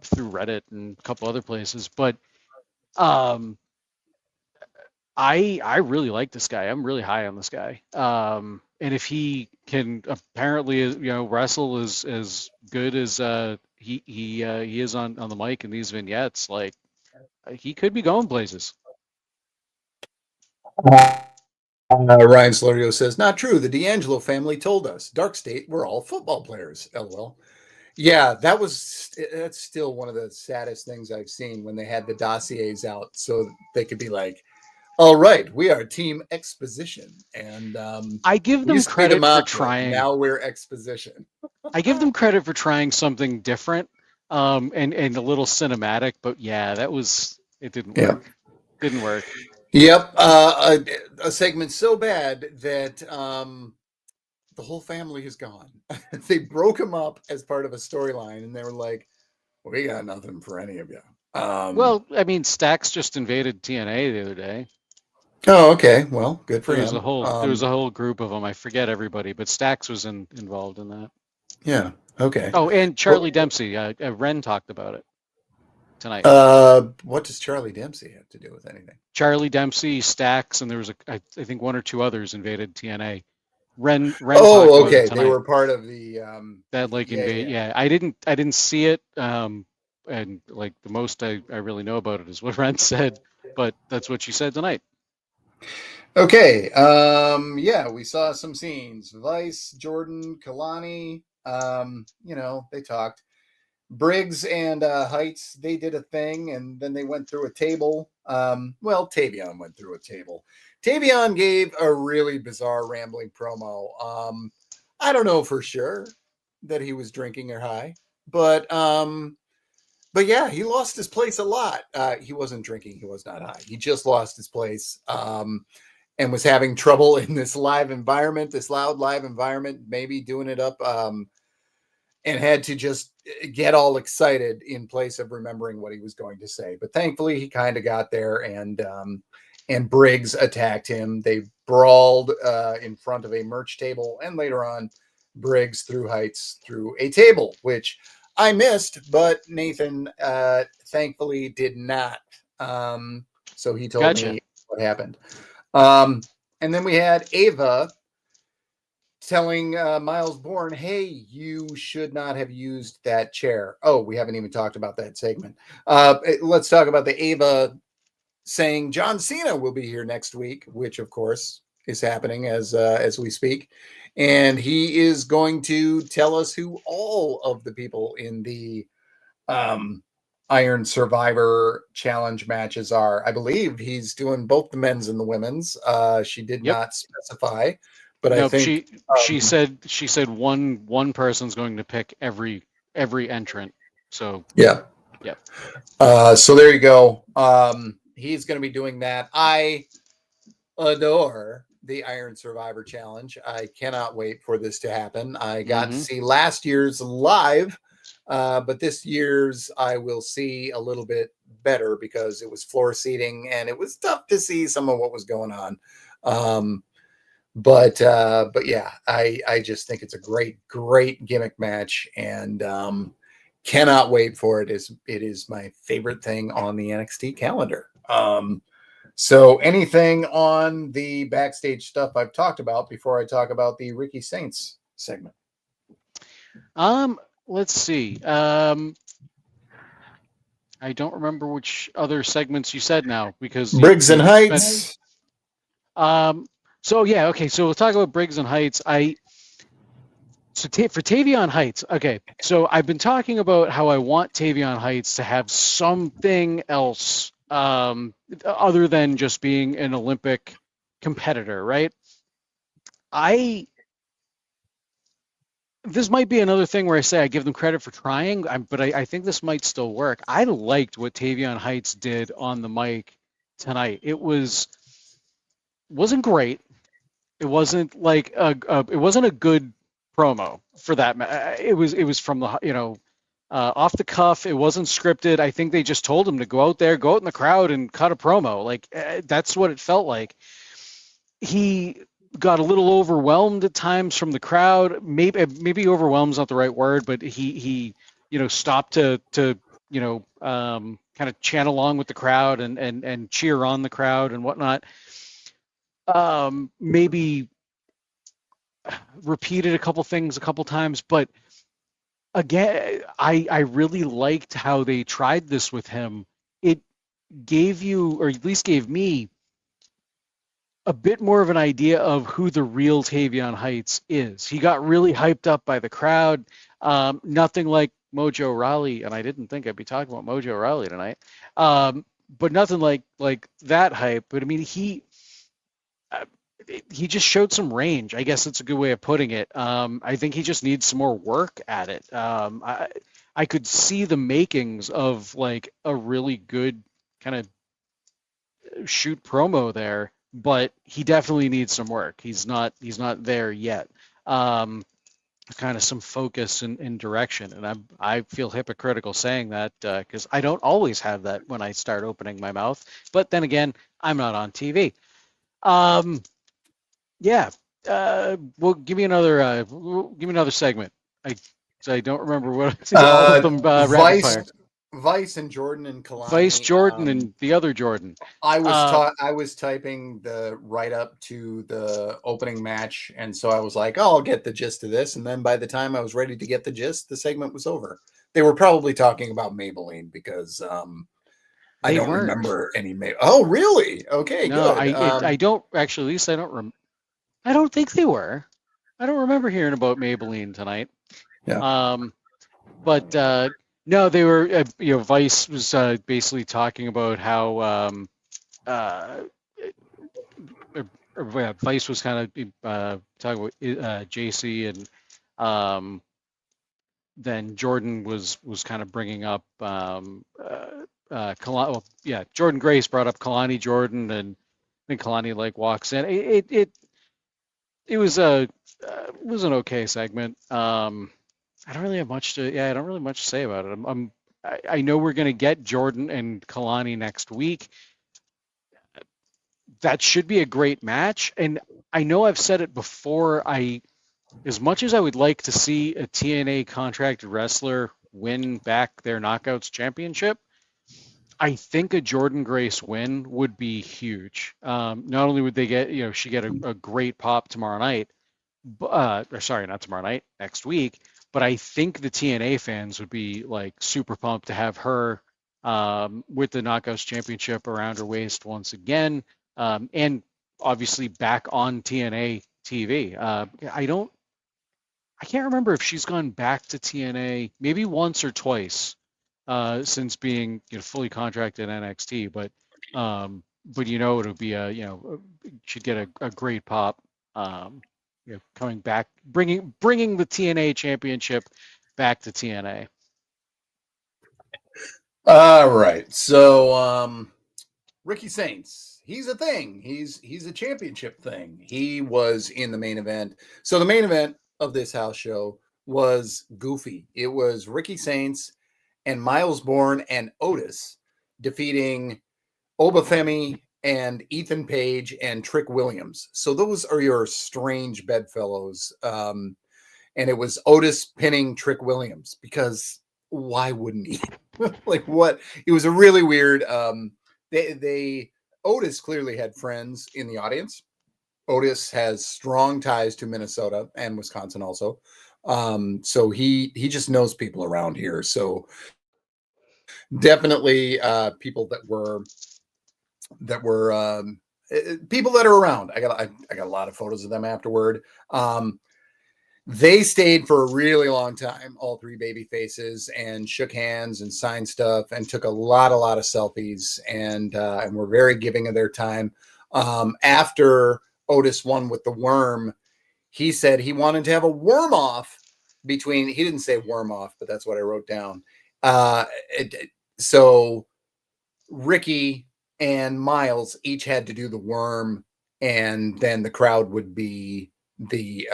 through Reddit and a couple other places. But um, I really like this guy. I'm really high on this guy. And if he can apparently wrestle as good as he is on the mic in these vignettes, like he could be going places. Ryan Solorio says, not true. The D'Angelo family told us Dark State were all football players. LOL. Yeah, that's still one of the saddest things I've seen when they had the dossiers out so they could be like, all right, we are Team Exposition. And I give we them used to be the credit for Mafia. trying. Now we're Exposition. I give them credit for trying something different, and a little cinematic. But yeah, it didn't Yeah. work. Didn't work. Yep. A segment so bad that the whole family is gone. They broke him up as part of a storyline, and they were like, we got nothing for any of you. Well, I mean, Stax just invaded TNA the other day. Oh, okay. Well, good for There was him. a whole group of them. I forget everybody, but Stax was involved in that. Yeah. Okay. Oh, and Well, Charlie Dempsey. Ren talked about it tonight. what does Charlie Dempsey have to do with anything? Charlie Dempsey, Stax, and there was I think one or two others invaded TNA. Ren talked Oh, about it okay. They tonight. were part of the That like yeah, invade. yeah. Yeah, I didn't see it. And like the most I really know about it is what Ren said, but that's what she said tonight. Okay. Yeah, we saw some scenes. Vice, Jordan, Kalani, they talked. Briggs and Heights, they did a thing, and then they went through a table. Tavion went through a table. Tavion gave a really bizarre, rambling promo. I don't know for sure that he was drinking or high, but yeah, he lost his place a lot. He wasn't drinking; he was not high. He just lost his place. and was having trouble in this live environment, this loud live environment, maybe doing it up, and had to just get all excited in place of remembering what he was going to say. But thankfully, he kind of got there, and Briggs attacked him. They brawled in front of a merch table, and later on, Briggs threw Heights through a table, which I missed, but Nathan thankfully did not. So he told me what happened. And then we had Ava telling Miles Bourne, hey, you should not have used that chair. Oh, we haven't even talked about that segment. Let's talk about the Ava saying John Cena will be here next week, which of course is happening as we speak. And he is going to tell us who all of the people in the Iron Survivor Challenge matches are. I believe he's doing both the men's and the women's. She did not specify, but nope, I think she said one person's going to pick every entrant. So yeah. So there you go. He's going to be doing that. I adore the Iron Survivor Challenge. I cannot wait for this to happen. I got to see last year's live. But this year's I will see a little bit better because it was floor seating and it was tough to see some of what was going on. But yeah, I just think it's a great gimmick match, and cannot wait for it. It is my favorite thing on the NXT calendar. So anything on the backstage stuff I've talked about before I talk about the Ricky Saints segment? Let's see. I don't remember which other segments you said now because Briggs and Heights. So yeah, okay. So we'll talk about Briggs and Heights. For Tavion Heights, okay. So I've been talking about how I want Tavion Heights to have something else other than just being an Olympic competitor, right? This might be another thing where I say I give them credit for trying, but I think this might still work. I liked what Tavion Heights did on the mic tonight. It wasn't great. It wasn't like it wasn't a good promo for that. It was from the off the cuff. It wasn't scripted. I think they just told him to go out there, go out in the crowd, and cut a promo. Like that's what it felt like. He got a little overwhelmed at times from the crowd. Maybe overwhelmed's not the right word, but he stopped to kind of chant along with the crowd and cheer on the crowd and whatnot. Maybe repeated a couple things a couple times, but again, I really liked how they tried this with him. It gave you, or at least gave me, a bit more of an idea of who the real Tavion Heights is. He got really hyped up by the crowd. Nothing like Mojo Rawley, and I didn't think I'd be talking about Mojo Rawley tonight. But nothing like that hype. But I mean, he just showed some range. I guess that's a good way of putting it. I think he just needs some more work at it. I could see the makings of like a really good kind of shoot promo there, but he definitely needs some work. He's not there yet. Kind of some focus and direction, and I feel hypocritical saying that because I don't always have that when I start opening my mouth. But then again, I'm not on TV. Yeah. Well, give me another segment. I don't remember what all of them rapid fire. Vice and Jordan and Kalani. Vice, Jordan, and the other Jordan. I was typing the write up to the opening match, and so I was like, "Oh, I'll get the gist of this." And then by the time I was ready to get the gist, the segment was over. They were probably talking about Maybelline because I don't remember any. Oh, really? Okay, no, good. I don't actually. At least I don't. I don't think they were. I don't remember hearing about Maybelline tonight. Yeah. But no, they were. Vice was basically talking about how Vice was kind of talking about JC, and then Jordan was kind of bringing up Jordan Grace brought up Kalani Jordan, and then Kalani like walks in. It was an okay segment. I don't really have much to I don't really much to say about it. I know we're gonna get Jordan and Kalani next week. That should be a great match. And I know I've said it before. As much as I would like to see a TNA contracted wrestler win back their Knockouts championship, I think a Jordan Grace win would be huge. Not only would they get, she get a great pop tomorrow night, or sorry, not tomorrow night, next week, but I think the TNA fans would be like super pumped to have her with the Knockouts championship around her waist once again, and obviously back on TNA TV. I can't remember if she's gone back to TNA maybe once or twice since being fully contracted in NXT, but it'll be should get a great pop. Coming back, bringing the TNA championship back to TNA. All right, so Ricky Saints, he's a thing. He's a championship thing. He was in the main event. So the main event of this house show was goofy. It was Ricky Saints and Miles Bourne and Otis defeating Obafemi and Ethan Page and Trick Williams. So those are your strange bedfellows. And it was Otis pinning Trick Williams because why wouldn't he? Like what? It was a really weird. Otis clearly had friends in the audience. Otis has strong ties to Minnesota and Wisconsin also. So he just knows people around here. So definitely people that were people that are around. I got a lot of photos of them afterward. They stayed for a really long time, all three baby faces, and shook hands and signed stuff and took a lot of selfies and were very giving of their time. After Otis won with the worm, he said he wanted to have a worm off between, he didn't say worm off, but that's what I wrote down. So Ricky and Miles each had to do the worm, and then the crowd would be the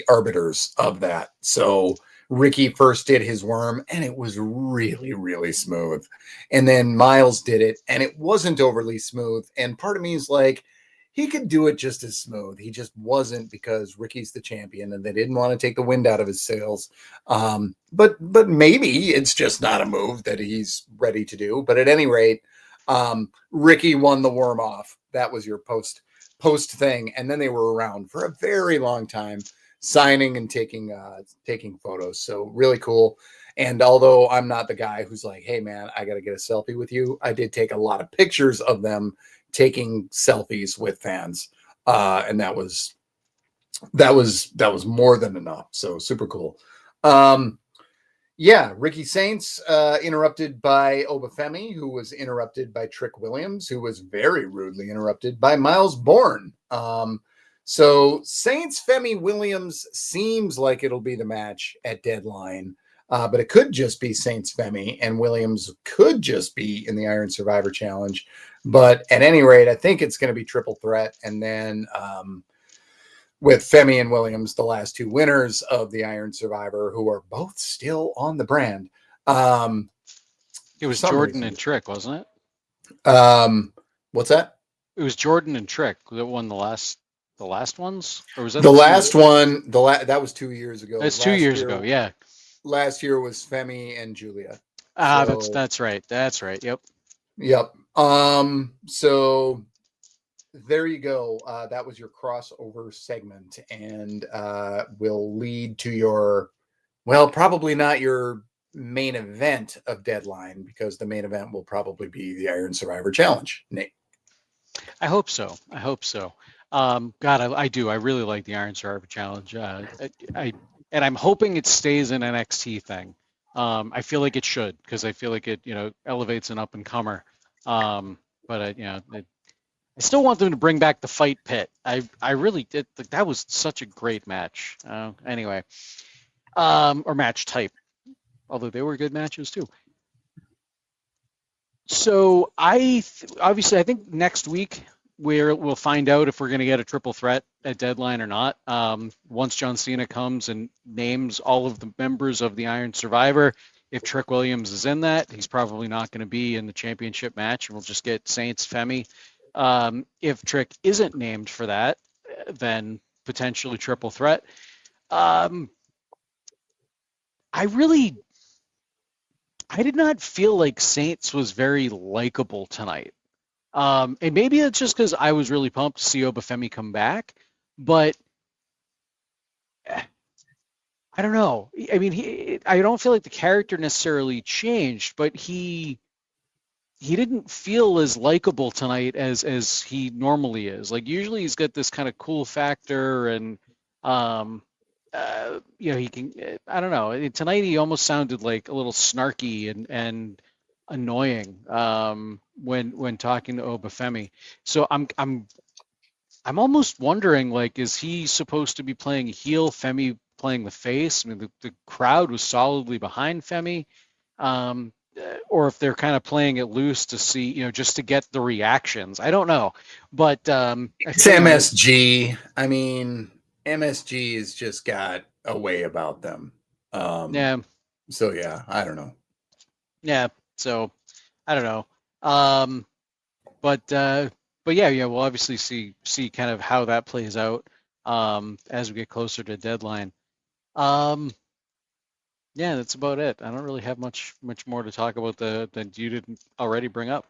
arbiters of that. So Ricky first did his worm and it was really, really smooth. And then Miles did it and it wasn't overly smooth. And part of me is like, he could do it just as smooth. He just wasn't, because Ricky's the champion and they didn't want to take the wind out of his sails. But maybe it's just not a move that he's ready to do. But at any rate, Ricky won the worm off. That was your post thing, and then they were around for a very long time, signing and taking photos. So really cool. And although I'm not the guy who's like, hey man, I got to get a selfie with you, I did take a lot of pictures of them taking selfies with fans, and that was more than enough. So super cool. Yeah, Ricky Saints interrupted by Obafemi, who was interrupted by Trick Williams, who was very rudely interrupted by Miles Bourne. So Saints, Femi, Williams seems like it'll be the match at Deadline, but it could just be Saints, Femi, and Williams could just be in the Iron Survivor Challenge. But at any rate, I think it's going to be triple threat, and then with Femi and Williams, the last two winners of the Iron Survivor, who are both still on the brand. It was Jordan and Trick, wasn't it? What's that? It was Jordan and Trick that won the last ones, or was that the last one? That was 2 years ago. That's 2 years ago. Yeah. Last year was Femi and Julia. That's right. That's right. Yep. So there you go. That was your crossover segment, and will lead to your, well, probably not your main event of Deadline, because the main event will probably be the Iron Survivor Challenge. Nate. I hope so. God, I do. I really like the Iron Survivor Challenge. And I'm hoping it stays an NXT thing. I feel like it should, because I feel like it, elevates an up and comer. But I still want them to bring back the fight pit. I really did. That was such a great match. Anyway, or match type, although they were good matches too. So obviously I think next week we'll find out if we're going to get a triple threat at Deadline or not. Once John Cena comes and names all of the members of the Iron Survivor, if Trick Williams is in that, he's probably not going to be in the championship match, and we'll just get Saints Femi. If Trick isn't named for that, then potentially triple threat. I did not feel like Saints was very likable tonight. And maybe it's just because I was really pumped to see Obafemi come back, but I don't know. I mean, I don't feel like the character necessarily changed, but he didn't feel as likable tonight as he normally is. Like usually he's got this kind of cool factor, and he can. I don't know. Tonight he almost sounded like a little snarky and annoying when talking to Obafemi. So I'm almost wondering, like, is he supposed to be playing heel, Femi playing the face? I mean, the crowd was solidly behind Femi, or if they're kind of playing it loose to see, just to get the reactions. I don't know, but it's MSG. I mean, MSG has just got a way about them. Yeah. So yeah, I don't know. Yeah. So I don't know. But yeah, we'll obviously see kind of how that plays out as we get closer to deadline. Yeah, that's about it. I don't really have much more to talk about that you didn't already bring up.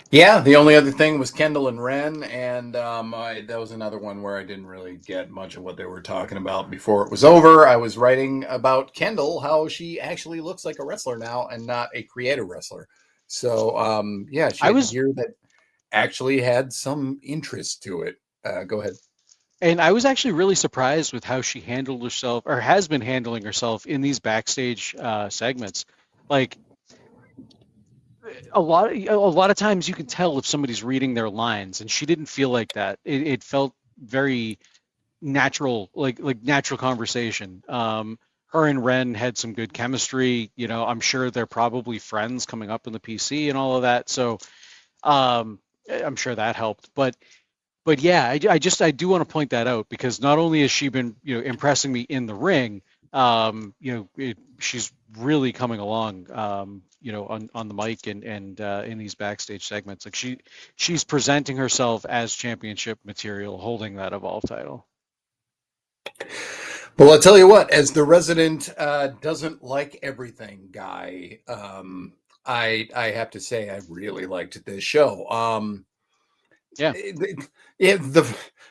Yeah, the only other thing was Kendall and Ren, and that was another one where I didn't really get much of what they were talking about before it was over. I was writing about Kendall, how she actually looks like a wrestler now and not a creative wrestler. So, yeah, she had gear that actually had some interest to it. Go ahead. And I was actually really surprised with how she handled herself, or has been handling herself in these backstage segments. Like a lot of times you can tell if somebody's reading their lines, and she didn't feel like that. It felt very natural, like natural conversation. Her and Ren had some good chemistry. I'm sure they're probably friends coming up in the PC and all of that. So I'm sure that helped. But yeah, I do want to point that out, because not only has she been impressing me in the ring, she's really coming along on the mic and in these backstage segments. Like she's presenting herself as championship material, holding that Evolve title. Well, I'll tell you what, as the resident doesn't like everything guy, I have to say I really liked this show. Yeah.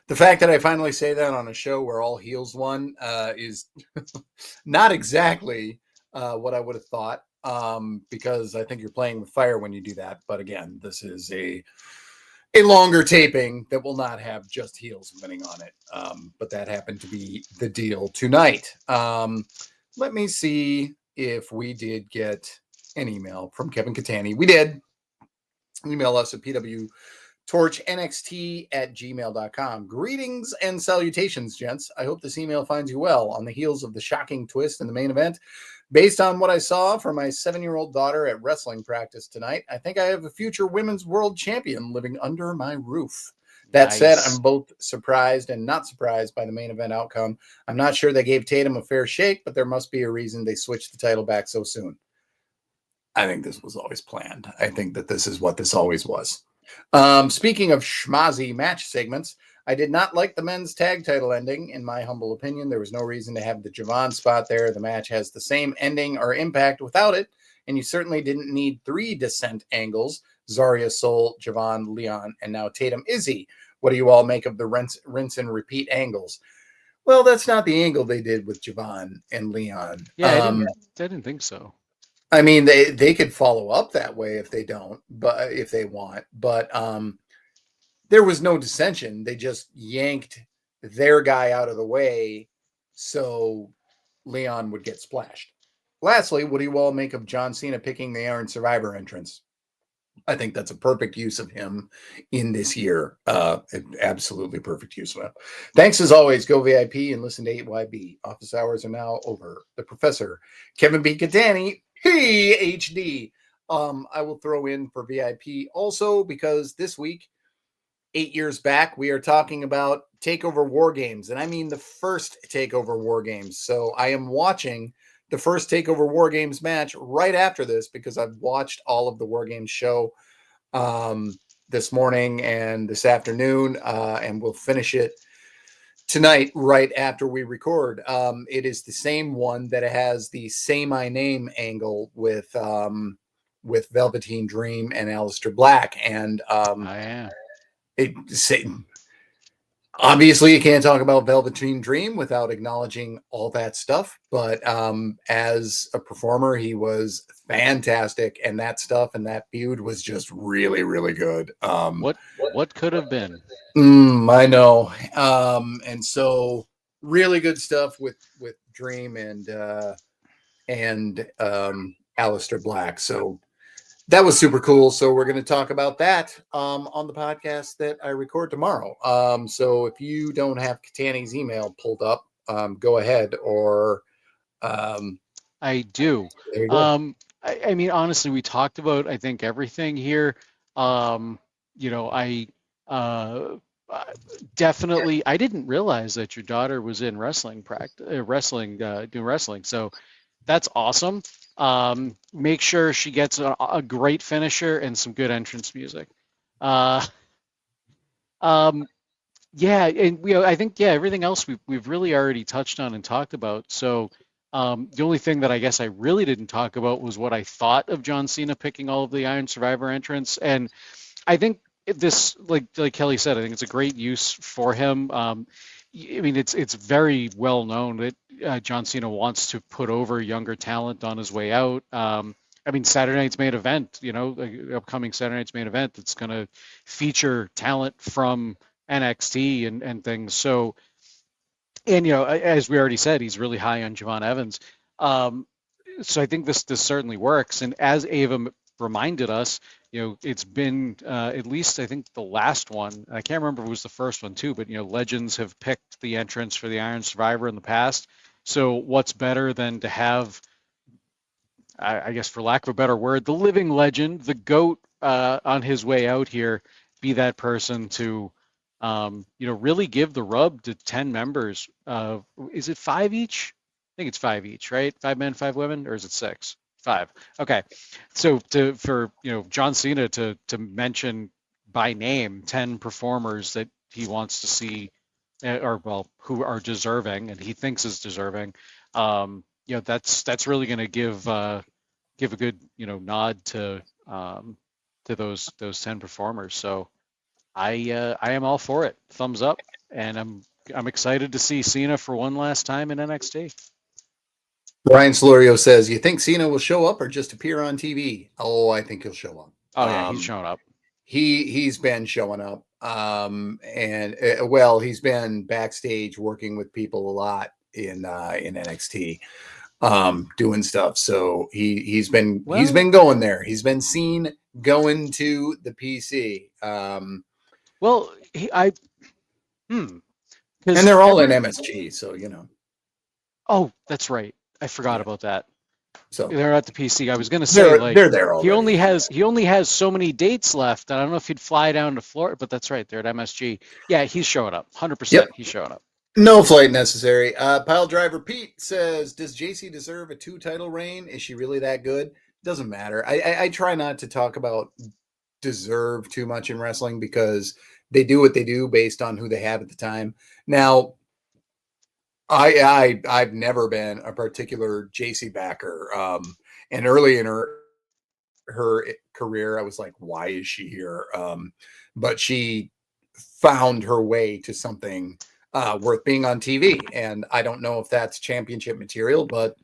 The fact that I finally say that on a show where all heels won is not exactly what I would have thought, because I think you're playing with fire when you do that. But again, this is a longer taping that will not have just heels winning on it. But that happened to be the deal tonight. Let me see if we did get an email from Kevin Catani. We did. Email us at PWTorchNXT@gmail.com. Greetings and salutations, gents. I hope this email finds you well on the heels of the shocking twist in the main event. Based on what I saw from my 7-year-old daughter at wrestling practice tonight, I think I have a future women's world champion living under my roof. That said, I'm both surprised and not surprised by the main event outcome. I'm not sure they gave Tatum a fair shake, but there must be a reason they switched the title back so soon. I think this was always planned. I think that this is what this always was. Speaking of schmozzy match segments, I did not like the men's tag title ending. In my humble opinion, there was no reason to have the Javon spot there. The match has the same ending or impact without it, and you certainly didn't need 3 descent angles: Zarya, Soul, Javon, Leon, and now Tatum, Izzy. What do you all make of the rinse and repeat angles? Well, that's not the angle they did with Javon and Leon. Yeah, I didn't think so. I mean, they could follow up that way if they don't, but if they want. But there was no dissension. They just yanked their guy out of the way so Leon would get splashed. Lastly, what do you all make of John Cena picking the Iron Survivor entrance? I think that's a perfect use of him in this year. Absolutely perfect use of him. Thanks as always. Go VIP and listen to 8YB. Office hours are now over. The Professor, Kevin B. Catani, PhD. I will throw in for VIP also, because this week 8 years back. We are talking about TakeOver War Games, and I mean the first TakeOver War Games. So I am watching the first TakeOver War Games match right after this because I've watched all of the War Games show this morning and this afternoon, and we'll finish it tonight right after we record. It is the same one that has the Say My Name angle with Velveteen Dream and Aleister Black, and yeah. obviously you can't talk about Velveteen Dream without acknowledging all that stuff, but as a performer he was fantastic, and that stuff and that feud was just really, really good. What could have been? I know. And so really good stuff with Dream and Aleister Black. So that was super cool. So we're going to talk about that on the podcast that I record tomorrow. So if you don't have Katani's email pulled up, go ahead. Or I do. there you go. I mean, honestly, we talked about, I think, everything here. You know, uh, definitely, I didn't realize that your daughter was in wrestling practice, doing wrestling. So that's awesome. Make sure she gets a great finisher and some good entrance music. Uh, um, yeah, and I think everything else we've really already touched on and talked about. So the only thing that I guess I really didn't talk about was what I thought of John Cena picking all of the Iron Survivor entrants, and I think this, like Kelly said, I think it's a great use for him. I mean, it's very well known that John Cena wants to put over younger talent on his way out. I mean, Saturday night's main event, the upcoming Saturday night's main event, that's going to feature talent from NXT and things. So, and as we already said, he's really high on Javon Evans. Um, so I think this certainly works. And as Ava reminded us, it's been at least, I think, the last one. I can't remember if it was the first one too, but legends have picked the entrance for the Iron Survivor in the past. So what's better than to have, I guess, for lack of a better word, the living legend, the GOAT, on his way out here, be that person to, really give the rub to 10 members. Is it 5 each? I think it's 5 each, right? 5 men, 5 women, or is it 6? 5. Okay. So for John Cena to mention by name 10 performers that he wants to see, or well, who are deserving and he thinks is deserving, that's really going to give a good nod to those 10 performers. So I am all for it. Thumbs up, and I'm excited to see Cena for one last time in NXT. Brian Solorio says, you think Cena will show up or just appear on TV? Oh, I think he'll show up. Oh yeah, he's showing up. He's been showing up. And well, he's been backstage working with people a lot in NXT, doing stuff. So he's been going there. He's been seen going to the PC. Well, and they're all in MSG, so Oh, that's right. I forgot about that. So they're at the PC. I was going to say, they're there already. He only has so many dates left. I don't know if he'd fly down to Florida, but that's right. They're at MSG. Yeah, he's showing up. 100%. Yep. He's showing up. No flight necessary. Pile Driver Pete says, does JC deserve a 2-title reign? Is she really that good? Doesn't matter. I try not to talk about deserve too much in wrestling because they do what they do based on who they have at the time. Now, I've never been a particular JC backer. And early in her career, I was like, why is she here? But she found her way to something worth being on TV. And I don't know if that's championship material, but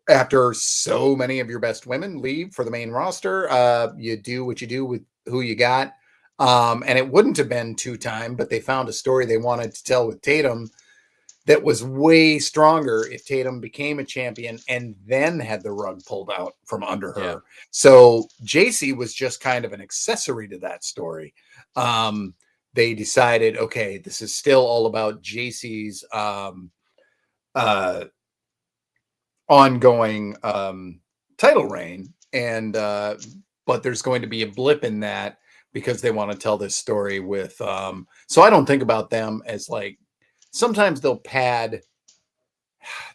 after so many of your best women leave for the main roster, you do what you do with who you got. And it wouldn't have been 2-time, but they found a story they wanted to tell with Tatum that was way stronger if Tatum became a champion and then had the rug pulled out from under her. Yeah. So JC was just kind of an accessory to that story. They decided, okay, this is still all about JC's ongoing title reign. And but there's going to be a blip in that because they want to tell this story with so I don't think about them as like, sometimes they'll pad,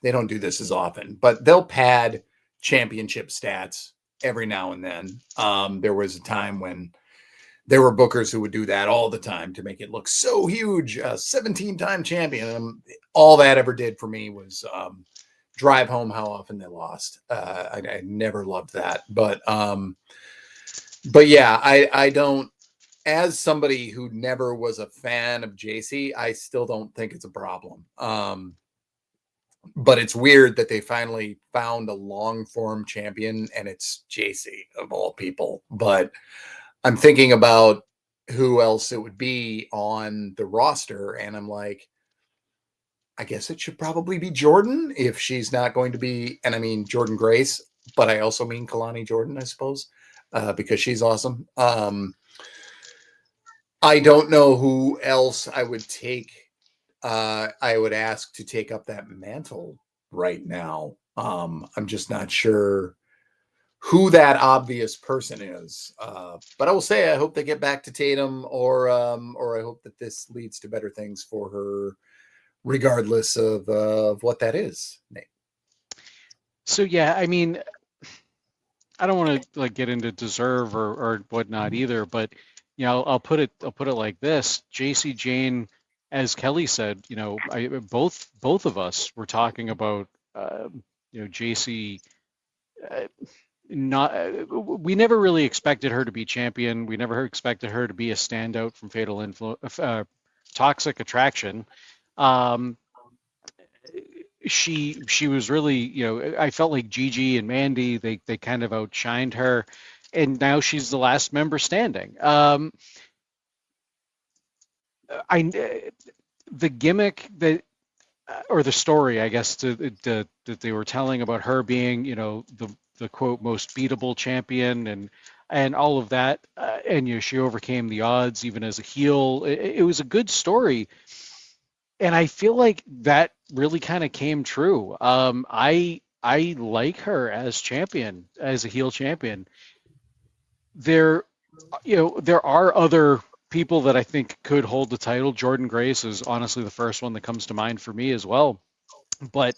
they don't do this as often, but they'll pad championship stats every now and then. There was a time when there were bookers who would do that all the time to make it look so huge, 17-time champion. And all that ever did for me was drive home how often they lost. I never loved that, but yeah, I don't, as somebody who never was a fan of JC, I still don't think it's a problem. But it's weird that they finally found a long form champion and it's JC of all people. But I'm thinking about who else it would be on the roster, and I'm like, I guess it should probably be Jordan if she's not going to be, and I mean Jordan Grace, but I also mean Kalani Jordan, I suppose, because she's awesome. I don't know who else I would take. I would ask to take up that mantle right now. I'm just not sure who that obvious person is. But I will say, I hope they get back to Tatum, or I hope that this leads to better things for her, regardless of what that is. Nate. So yeah, I mean, I don't want to like get into deserve or whatnot either, but you know, I'll put it like this: JC Jane, as Kelly said, you know, both of us were talking about, you know, JC. Not We never really expected her to be champion. We never expected her to be a standout from Fatal Influence, Toxic Attraction. Um, she was really, you know, I felt like Gigi and Mandy, they kind of outshined her, and now she's the last member standing. I The gimmick that, or the story, I guess, that they were telling about her being, you know, the quote most beatable champion and all of that, and you know, she overcame the odds even as a heel. It was a good story, and I feel like that really kind of came true. I like her as champion, as a heel champion. There, you know, there are other people that I think could hold the title. Jordan Grace is honestly the first one that comes to mind for me as well. But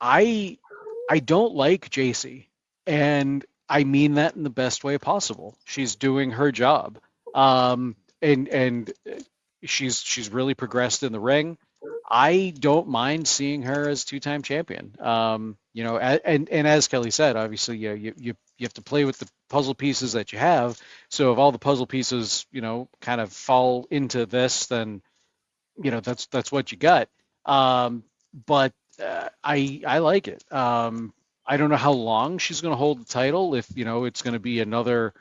I I don't like JC, and I mean that in the best way possible. She's doing her job, and she's really progressed in the ring. I don't mind seeing her as two-time champion. You know, and as Kelly said, obviously, you have to play with the puzzle pieces that you have. So if all the puzzle pieces, you know, kind of fall into this, then you know that's what you got. But I like it. I don't know how long she's going to hold the title. If you know it's going to be another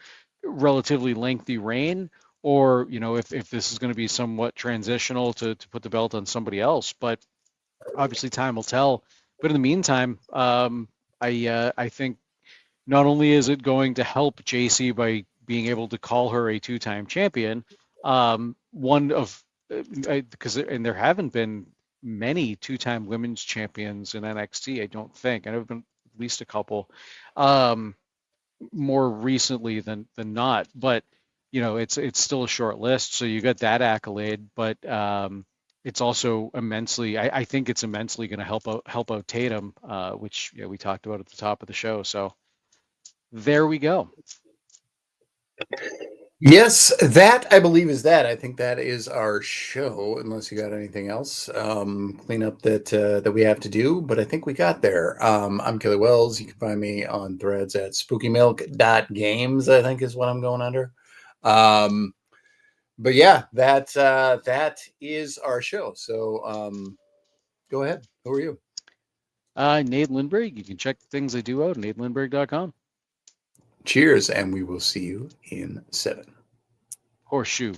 relatively lengthy reign, or you know if this is going to be somewhat transitional to put the belt on somebody else. But obviously time will tell. But in the meantime, I think not only is it going to help JC by being able to call her a two-time champion, one of because and there haven't been many two-time women's champions in NXT. I don't think. I know been at least a couple, more recently than not. But you know, it's still a short list, so you got that accolade. But it's also immensely. I think it's immensely going to help out Tatum, which we talked about at the top of the show. So there we go. Yes, that I believe is that. I think that is our show, unless you got anything else cleanup that we have to do, but I think we got there. I'm Kelly Wells. You can find me on threads at spookymilk.games, I think is what I'm going under. But yeah, that is our show. So go ahead. Who are you? Nate Lindberg. You can check the things I do out at natelindberg.com. Cheers, and we will see you in 7. Horseshoe.